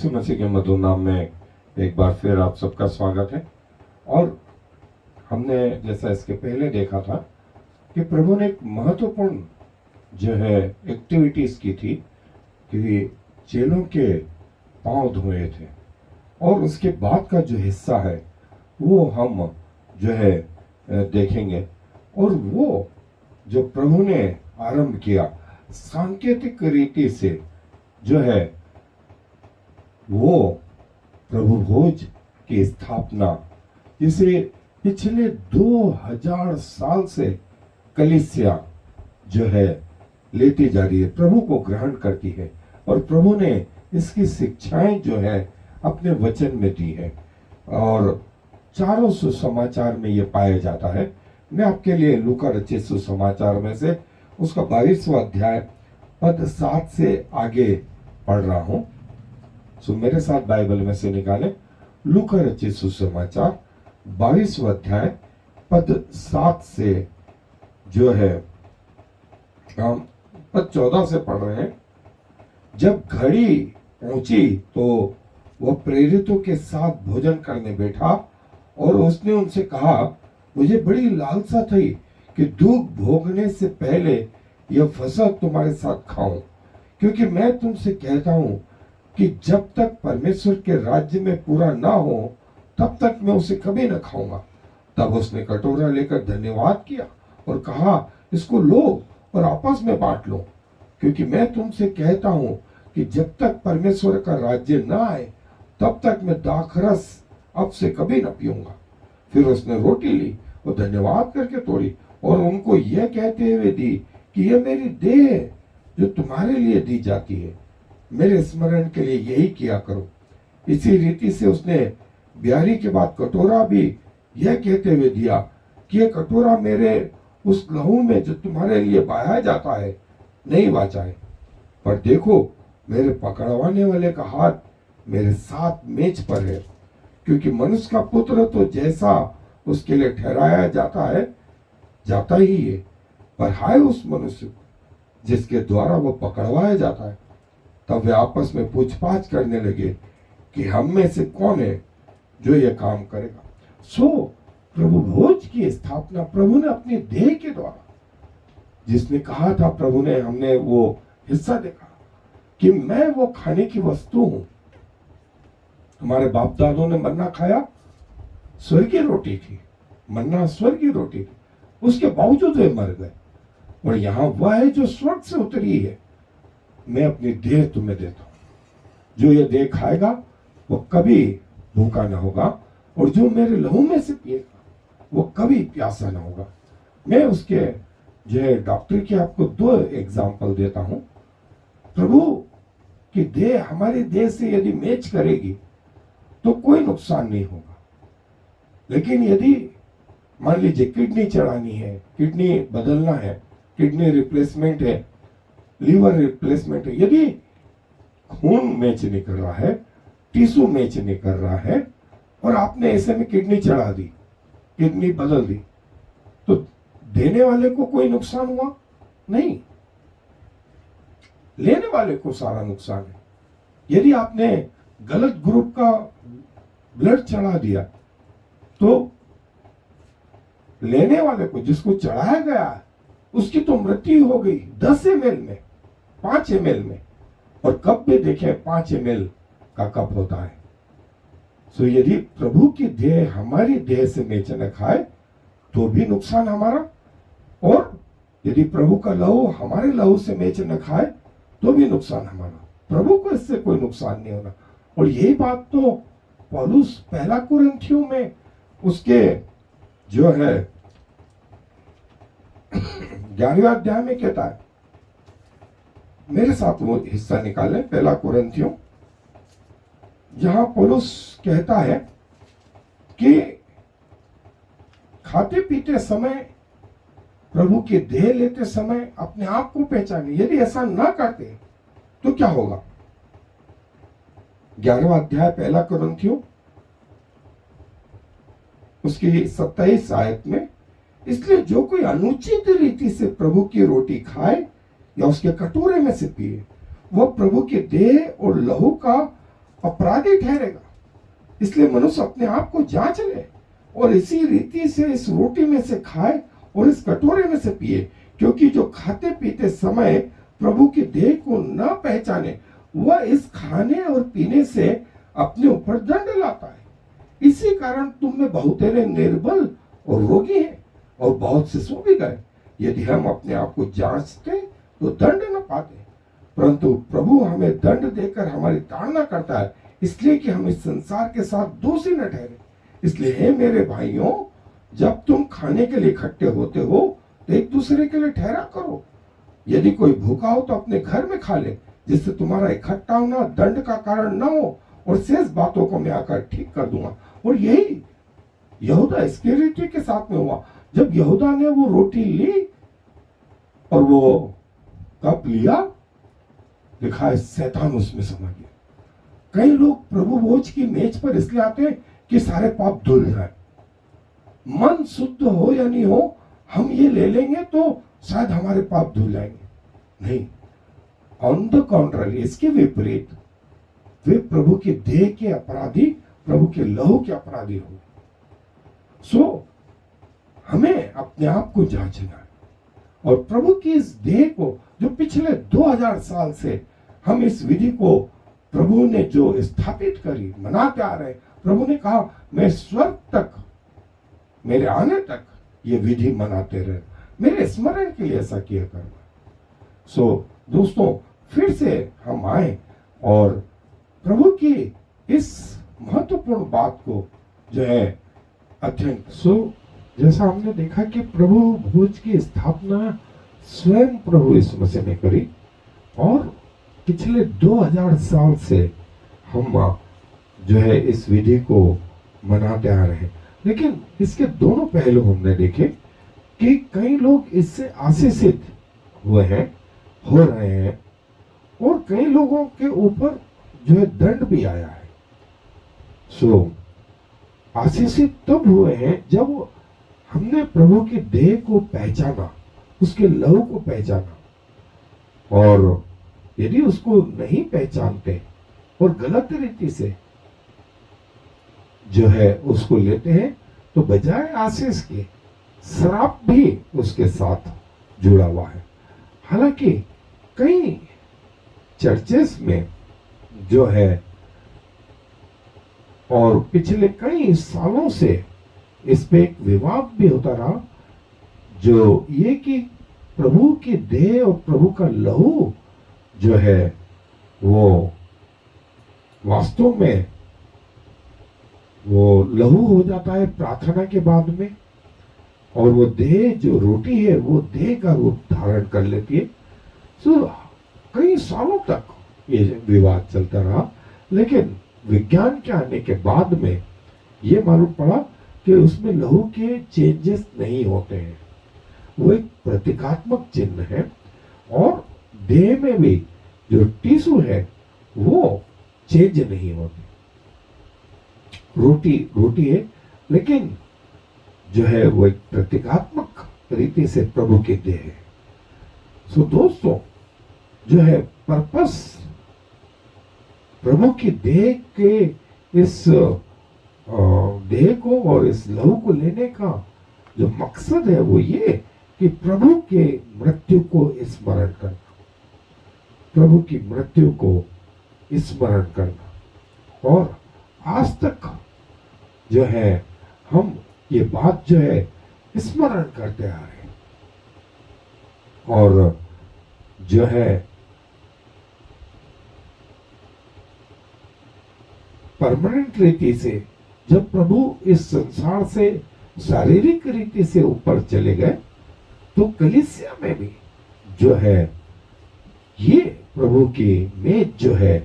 यीशु मसीह के मधुर नाम में एक बार फिर आप सबका स्वागत है। और हमने जैसा इसके पहले देखा था कि प्रभु ने एक महत्वपूर्ण जो है एक्टिविटीज की थी कि चेलों के पांव धोए थे, और उसके बाद का जो हिस्सा है वो हम जो है देखेंगे। और वो जो प्रभु ने आरंभ किया सांकेतिक रीति से जो है वो प्रभु भोज की स्थापना, जिसे पिछले 2000 साल से कलीसिया जो है लेती जा रही है, प्रभु को ग्रहण करती है, और प्रभु ने इसकी शिक्षाएं जो है अपने वचन में दी है, और चारों सुसमाचार में ये पाया जाता है। मैं आपके लिए लूका रचित सुसमाचार में से उसका 22वां अध्याय पद 7 से आगे पढ़ रहा हूं। सो मेरे साथ बाइबल में से निकालें लूका रचित सुसमाचार 22वां अध्याय पद 7 से जो है हम पद 14 से पढ़ रहे हैं। जब घड़ी पहुंची तो वह प्रेरितों के साथ भोजन करने बैठा, और उसने उनसे कहा, मुझे बड़ी लालसा थी कि दुख भोगने से पहले यह फसह तुम्हारे साथ खाऊं, क्योंकि मैं तुमसे कहता हूं कि जब तक परमेश्वर के राज्य में पूरा ना हो तब तक मैं उसे कभी न खाऊंगा। तब उसने कटोरा लेकर धन्यवाद किया और कहा, इसको लो और आपस में बांट लो, क्योंकि मैं तुमसे कहता हूं कि जब तक परमेश्वर का राज्य ना आए तब तक मैं दाखरस अब से कभी न पीऊंगा। फिर उसने रोटी ली और धन्यवाद करके तोड़ी और उनको यह कहते हुए दी कि यह मेरी देह है जो तुम्हारे लिए दी जाती है, मेरे स्मरण के लिए यही किया करो। इसी रीति से उसने ब्यारी के बाद कटोरा भी यह कहते हुए दिया कि यह कटोरा मेरे उस लहू में जो तुम्हारे लिए बहाया जाता है नहीं वाचा है। पर देखो, मेरे पकड़वाने वाले का हाथ मेरे साथ मेज पर है, क्योंकि मनुष्य का पुत्र तो जैसा उसके लिए ठहराया जाता ही है, पर हाय उस मनुष्य जिसके द्वारा वो पकड़वाया जाता है। तब वे आपस में पूछताछ करने लगे कि हम में से कौन है जो ये काम करेगा। सो प्रभु भोज की स्थापना प्रभु ने अपनी देह के द्वारा, जिसने कहा था, प्रभु ने, हमने वो हिस्सा देखा कि मैं वो खाने की वस्तु हूं। हमारे बाप दादों ने मन्ना खाया, स्वर्गीय रोटी थी, मन्ना स्वर्गीय रोटी थी, उसके बावजूद वे मर गए। और यहां वह है जो स्वर्ग से उतरी है, मैं अपनी देह तुम्हें देता हूं। जो ये देह खाएगा वो कभी भूखा ना होगा, और जो मेरे लहू में से पिएगा वो कभी प्यासा ना होगा। मैं उसके जो है डॉक्टर की आपको 2 एग्जाम्पल देता हूं। प्रभु की देह हमारी देह से यदि मैच करेगी तो कोई नुकसान नहीं होगा, लेकिन यदि मान लीजिए किडनी चढ़ानी है, किडनी बदलना है, किडनी रिप्लेसमेंट है, लीवर रिप्लेसमेंट है, यदि खून मैच नहीं कर रहा है, टिश्यू मैच नहीं कर रहा है, और आपने ऐसे में किडनी चढ़ा दी, किडनी बदल दी, तो देने वाले को कोई नुकसान हुआ नहीं, लेने वाले को सारा नुकसान है। यदि आपने गलत ग्रुप का ब्लड चढ़ा दिया तो लेने वाले को, जिसको चढ़ाया गया, उसकी तो मृत्यु हो गई 10 ml में, 5 ml में, और कप भी देखें 5 ml का कप होता है। सो यदि प्रभु की देह हमारी देह से मैच न खाए तो भी नुकसान हमारा, और यदि प्रभु का लहू हमारे लहू से मैच न खाए तो भी नुकसान हमारा। प्रभु को इससे कोई नुकसान नहीं होना। और यही बात तो पौलुस पहला कुरिन्थियों में उसके जो है 11वें अध्याय में कहता है। मेरे साथ वो हिस्सा निकालें, पहला कुरिन्थियों, जहां पौलुस कहता है कि खाते पीते समय, प्रभु की देह लेते समय अपने आप को पहचाने। यदि ऐसा ना करते तो क्या होगा। 11वां अध्याय पहला कुरिन्थियों उसकी 27 आयत में, इसलिए जो कोई अनुचित रीति से प्रभु की रोटी खाए या उसके कटोरे में से पिए, वह प्रभु के देह और लहू का अपराधी ठहरेगा। इसलिए मनुष्य अपने आप को जांच ले और इसी रीति से इस रोटी में से खाए और इस कटोरे में से पिए, क्योंकि जो खाते पीते समय प्रभु की देह को न पहचाने वह इस खाने और पीने से अपने ऊपर दंड लाता है। इसी कारण तुम में बहुतेरे निर्बल और रोगी हैं और बहुत से सो भी गए। यदि हम अपने आप को जांचते तो दंड न पाते, परंतु प्रभु हमें दंड देकर हमारी ताड़ना करता है, इसलिए कि हम इस संसार के साथ दोषी न ठहरे। इसलिए हे मेरे भाइयों, जब तुम खाने के लिए इकट्ठे होते हो तो एक दूसरे के लिए ठहरा करो। यदि कोई भूखा हो तो अपने घर में खा ले, जिससे तुम्हारा इकट्ठा होना दंड का कारण न हो, और शेष बातों को मैं आकर ठीक कर दूंगा। और यही यहूदा इस्करियोती के साथ में हुआ। जब यहूदा ने वो रोटी ली और वो कप लिया, लिखा है शैतान उसमें समा गया। कई लोग प्रभु भोज की मेज पर इसलिए आते हैं कि सारे पाप धुल जाए, मन शुद्ध हो या नहीं हो, हम ये ले लेंगे तो शायद हमारे पाप धुल जाएंगे। नहीं, ऑन द कॉन्ट्ररी, इसके विपरीत वे प्रभु के देह के अपराधी, प्रभु के लहू के अपराधी हो। सो हमें अपने आप को जांचना है और प्रभु की इस देह को, जो पिछले 2000 साल से हम इस विधि को प्रभु ने जो स्थापित करी, मनाते आ रहे, प्रभु ने कहा मैं स्वर्ग तक, मेरे आने तक ये विधि मनाते रहे, मेरे स्मरण के लिए ऐसा किया करना। सो दोस्तों, फिर से हम आए और प्रभु की इस महत्वपूर्ण बात को जो है अध्ययन। जैसा हमने देखा कि प्रभु भोज की स्थापना स्वयं प्रभु यीशु मसीह ने करी और पिछले 2000 साल से हम जो है इस विधि को मनाते आ रहे हैं। लेकिन इसके दोनों पहलू हमने देखे कि कई लोग इससे आशीषित हुए हैं, हो रहे हैं, और कई लोगों के ऊपर जो है दंड भी आया है। आशीषित तब हुए हैं जब हमने प्रभु की देह को पहचाना, उसके लहू को पहचाना। और यदि उसको नहीं पहचानते और गलत रीति से जो है उसको लेते हैं, तो बजाय आशीष के श्राप भी उसके साथ जुड़ा हुआ है। हालांकि कई चर्चेस में जो है और पिछले कई सालों से इस पे एक विवाद भी होता रहा, जो ये कि प्रभु की देह और प्रभु का लहू जो है वो वास्तव में वो लहू हो जाता है प्रार्थना के बाद में, और वो देह जो रोटी है वो देह का रूप धारण कर लेती है। तो कई सालों तक ये विवाद चलता रहा, लेकिन विज्ञान के आने के बाद में ये मालूम पड़ा कि उसमें लहू के चेंजेस नहीं होते हैं, वो एक प्रतीकात्मक चिन्ह है। और देह में भी जो टिश्यू है वो चेंज नहीं होती। रोटी रोटी है, लेकिन जो है वो एक प्रतीकात्मक रीति से प्रभु की देह है। सो दोस्तों, जो है पर्पस प्रभु की देह के इस देह को और इस लहू को लेने का जो मकसद है वो ये कि प्रभु के मृत्यु को स्मरण करना, प्रभु की मृत्यु को स्मरण करना। और आज तक जो है हम ये बात जो है स्मरण करते आ रहे हैं। और जो है परमानेंट रीति से जब प्रभु इस संसार से शारीरिक रीति से ऊपर चले गए, तो कलीसिया में भी जो है ये प्रभु की मेज जो है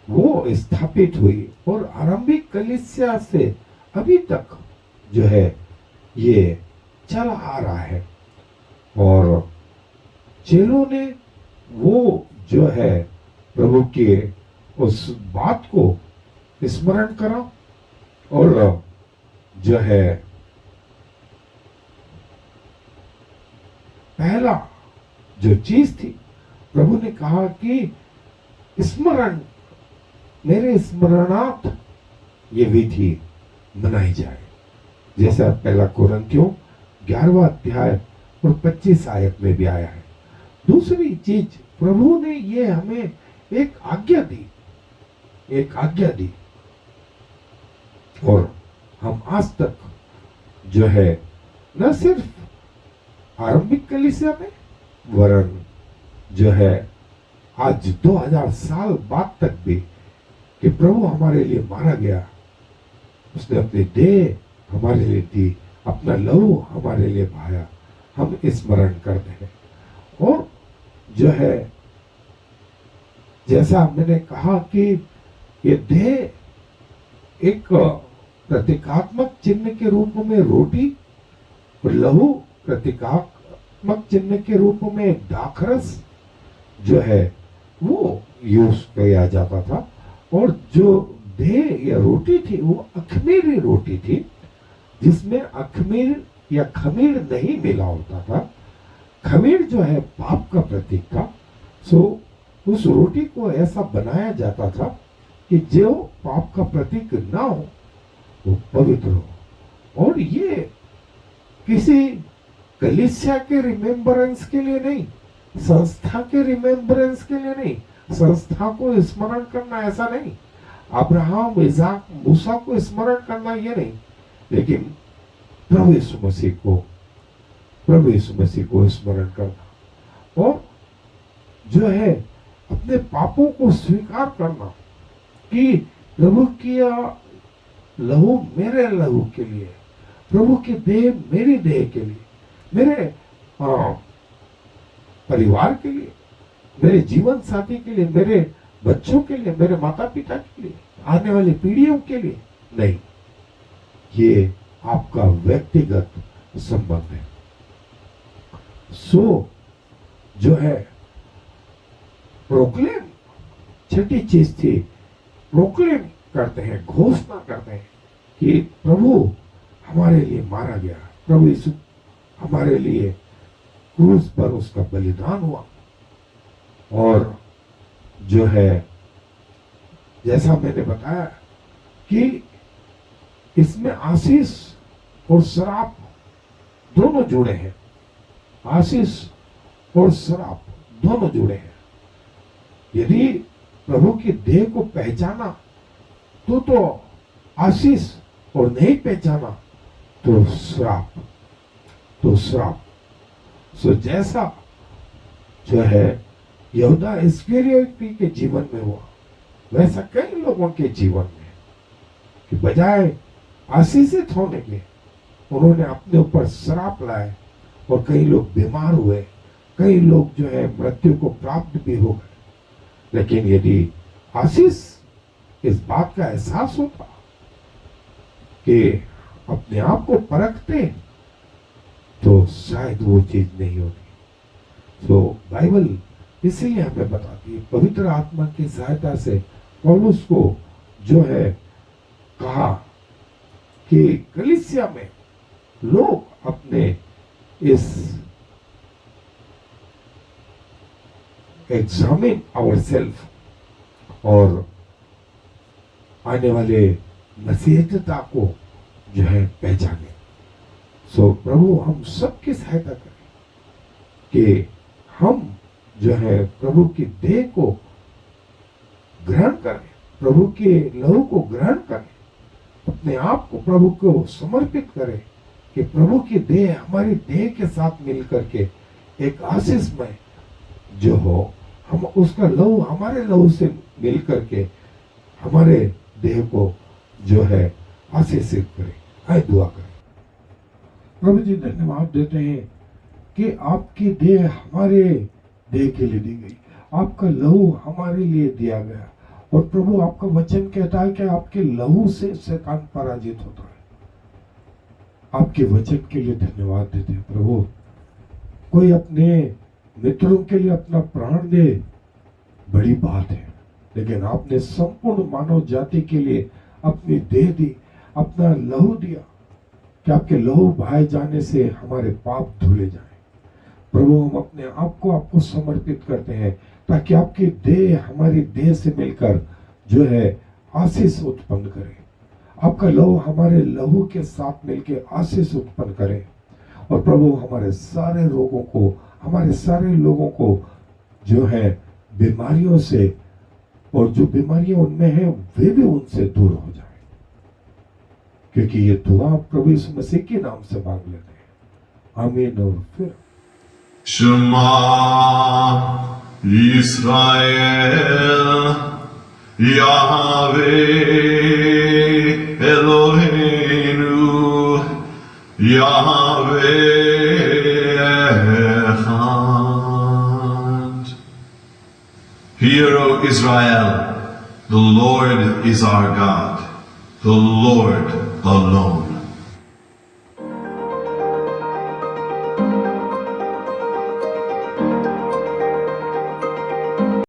वो स्थापित हुई, और आरंभिक कलीसिया से अभी तक जो है ये चला आ रहा है। और चेलों ने वो जो है प्रभु के उस बात को स्मरण करा, और जो है पहला जो चीज थी, प्रभु ने कहा कि स्मरण मेरे स्मरणार्थ ये विधि मनाई जाए। जैसा पहला कोरिन्थियों 11वां अध्याय और 25 आयत में भी आया है। दूसरी चीज, प्रभु ने ये हमें एक आज्ञा दी, एक आज्ञा दी, और हम आज तक जो है न सिर्फ आरंभिक कलीसिया में, वरन जो है आज 2000 साल बाद तक भी, कि प्रभु हमारे लिए मारा गया, उसने अपनी देह हमारे लिए दी, अपना लहू हमारे लिए बहाया, हम स्मरण करते हैं। और जो है जैसा मैंने कहा कि ये देह एक प्रतीकात्मक चिन्ह के रूप में रोटी और लहू प्रतीकात्मक चिन्ह के रूप में दाखरस जो है वो यूज किया जाता था। और जो देह या रोटी थी वो अखमीरी रोटी थी, जिसमें अखमीर या खमीर नहीं मिला होता था। खमीर जो है पाप का प्रतीक था। सो उस रोटी को ऐसा बनाया जाता था कि जो पाप का प्रतीक ना हो वो पवित्र हो। और ये किसी कलीसिया के रिमेम्बरेंस के लिए नहीं, संस्था के रिमेम्बरेंस के लिए नहीं, संस्था को स्मरण करना ऐसा नहीं, अब्राहम इसाक मूसा को स्मरण करना ये नहीं, लेकिन प्रभु यीशु मसीह को स्मरण करना। और जो है अपने पापों को स्वीकार करना कि प्रभु किया लहू मेरे लहू के लिए, प्रभु की देह मेरी देह के लिए, मेरे परिवार के लिए, मेरे जीवन साथी के लिए, मेरे बच्चों के लिए, मेरे माता पिता के लिए, आने वाली पीढ़ियों के लिए नहीं। ये आपका व्यक्तिगत संबंध है। सो जो है प्रोक्लेम, छठी चीज थी, प्रोक्लेम करते हैं, घोषणा करते हैं कि प्रभु हमारे लिए मारा गया, प्रभु यीशु हमारे लिए क्रूस पर उसका बलिदान हुआ। और जो है जैसा मैंने बताया कि इसमें आशीष और श्राप दोनों जुड़े हैं, आशीष और श्राप दोनों जुड़े हैं। यदि प्रभु की देह को पहचाना तो आशीष, और नहीं पहचाना तो श्राप, सो जैसा जो है यहूदा इस्करियोती के जीवन में हुआ, वैसा कई लोगों के जीवन में कि बजाय आशीषित होने के उन्होंने अपने ऊपर श्राप लाए, और कई लोग बीमार हुए, कई लोग जो है मृत्यु को प्राप्त भी हो गए। लेकिन यदि आशीष इस बात का एहसास होता कि अपने आप को परखते, तो शायद वो चीज नहीं होती। तो बाइबल इसलिए हमें बताती है, पवित्र आत्मा की सहायता से पौलुस को जो है कहा कि कलीसिया में लोग अपने इस एग्जामिन आवरसेल्फ और आने वाले नसीहतता को जो है पहचाने। सो प्रभु हम सबकी सहायता करें कि हम जो है प्रभु की देह को ग्रहण करें, प्रभु के लहू को ग्रहण करें, अपने आप को प्रभु को समर्पित करें कि प्रभु की देह हमारी देह के साथ मिलकर के एक आशीषमय जो हो, हम उसका लहू हमारे लहू से मिलकर के हमारे देह को जो है आशीषित करें। आए दुआ करें। प्रभु जी धन्यवाद देते हैं कि आपकी देह हमारे देह के लिए दी गई, आपका लहू हमारे लिए दिया गया। और प्रभु आपका वचन कहता है कि आपके लहू से शैतान पराजित होता है। आपके वचन के लिए धन्यवाद देते हैं प्रभु। कोई अपने मित्रों के लिए अपना प्राण दे, बड़ी बात है, लेकिन आपने संपूर्ण मानव जाति के लिए अपनी देह दी, अपना लहू दिया कि आपके लहू बहाए जाने से हमारे पाप धुले जाएं। प्रभु हम अपने आप को आपको समर्पित करते हैं ताकि आपकी देह हमारी देह से मिलकर जो है आशीष उत्पन्न करे। आपका लहू हमारे लहू के साथ मिलकर आशीष उत्पन्न करे। और प्रभु हमारे सारे रोगों को, हमारे सारे लोगों को जो है बीमारियों से, और जो बीमारियां उनमें है वे भी उनसे दूर हो जाए, क्योंकि ये दुआ प्रभु यीशु मसीह के नाम से मांग लेते हैं। आमीन। और फिर शमा इस्राएल यावे एलोहेनु यावे echad. Hear, O Israel, the Lord is our God, the Lord alone.